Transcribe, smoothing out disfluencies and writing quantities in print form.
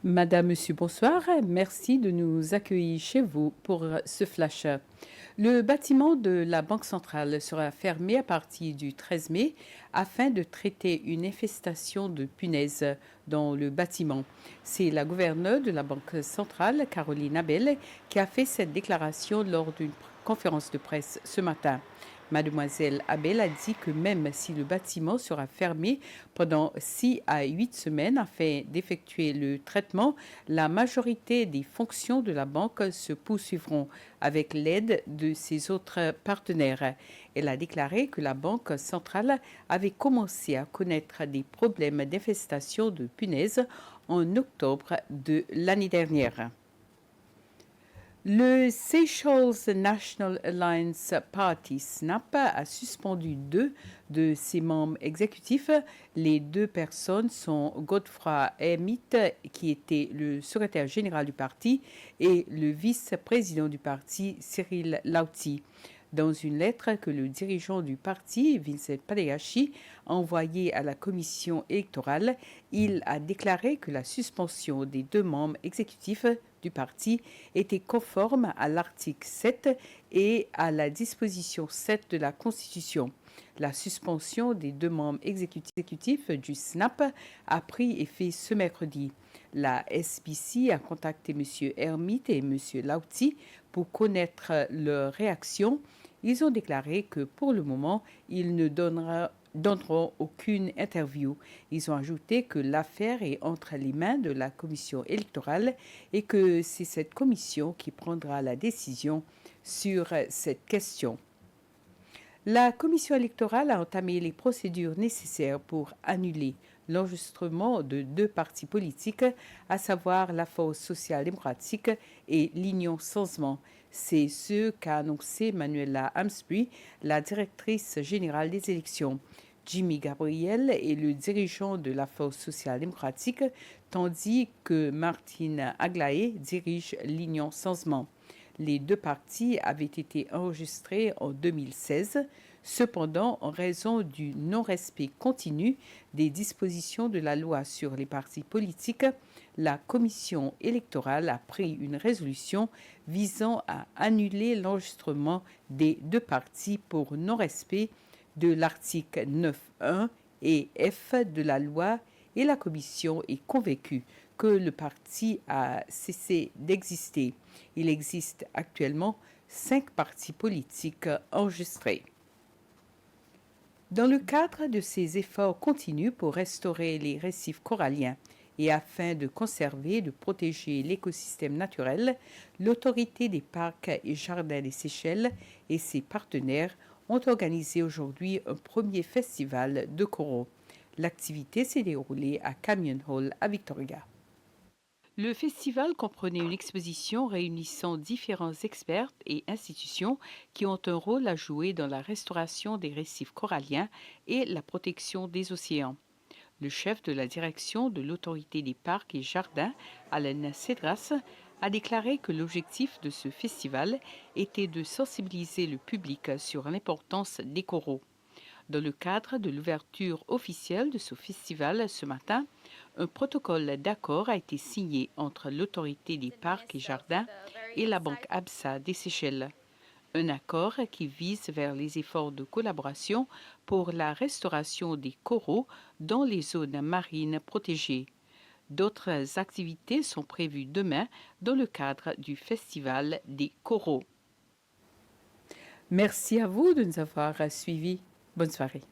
Madame, Monsieur, bonsoir. Merci de nous accueillir chez vous pour ce flash. Le bâtiment de la Banque centrale sera fermé à partir du 13 mai afin de traiter une infestation de punaises dans le bâtiment. C'est la gouverneure de la Banque centrale, Caroline Abel, qui a fait cette déclaration lors d'une conférence de presse ce matin. Mademoiselle Abel a dit que même si le bâtiment sera fermé pendant 6 à 8 semaines afin d'effectuer le traitement, la majorité des fonctions de la banque se poursuivront avec l'aide de ses autres partenaires. Elle a déclaré que la Banque centrale avait commencé à connaître des problèmes d'infestation de punaises en octobre de l'année dernière. Le Seychelles National Alliance Party, SNAP, a suspendu 2 de ses membres exécutifs. Les 2 personnes sont Godefroy Hermite, qui était le secrétaire général du parti, et le vice-président du parti, Cyril Lauti. Dans une lettre que le dirigeant du parti, Vincent Padeachi, a envoyée à la commission électorale, il a déclaré que la suspension des 2 membres exécutifs du parti était conforme à l'article 7 et à la disposition 7 de la Constitution. La suspension des 2 membres exécutifs du SNAP a pris effet ce mercredi. La SBC a contacté M. Hermite et M. Lauti pour connaître leur réaction. Ils ont déclaré que pour le moment, ils ne donneront aucune interview. Ils ont ajouté que l'affaire est entre les mains de la commission électorale et que c'est cette commission qui prendra la décision sur cette question. La commission électorale a entamé les procédures nécessaires pour annuler l'enregistrement de 2 partis politiques, à savoir la Force social-démocratique et l'Union Changement. C'est ce qu'a annoncé Manuela Amsbury, la directrice générale des élections. Jimmy Gabriel est le dirigeant de la Force social-démocratique, tandis que Martine Aglaé dirige l'Union Changement. Les 2 partis avaient été enregistrés en 2016. Cependant, en raison du non-respect continu des dispositions de la loi sur les partis politiques, la commission électorale a pris une résolution visant à annuler l'enregistrement des 2 partis pour non-respect de l'article 9.1 et F de la loi, et la commission est convaincue que le parti a cessé d'exister. Il existe actuellement 5 partis politiques enregistrés. Dans le cadre de ces efforts continus pour restaurer les récifs coralliens et afin de conserver et de protéger l'écosystème naturel, l'autorité des parcs et jardins des Seychelles et ses partenaires ont organisé aujourd'hui un premier festival de coraux. L'activité s'est déroulée à Canyon Hall à Victoria. Le festival comprenait une exposition réunissant différents experts et institutions qui ont un rôle à jouer dans la restauration des récifs coralliens et la protection des océans. Le chef de la direction de l'autorité des parcs et jardins, Alan Cedras, a déclaré que l'objectif de ce festival était de sensibiliser le public sur l'importance des coraux. Dans le cadre de l'ouverture officielle de ce festival ce matin, un protocole d'accord a été signé entre l'autorité des parcs et jardins et la Banque Absa des Seychelles. Un accord qui vise vers les efforts de collaboration pour la restauration des coraux dans les zones marines protégées. D'autres activités sont prévues demain dans le cadre du Festival des coraux. Merci à vous de nous avoir suivis. Bonne soirée.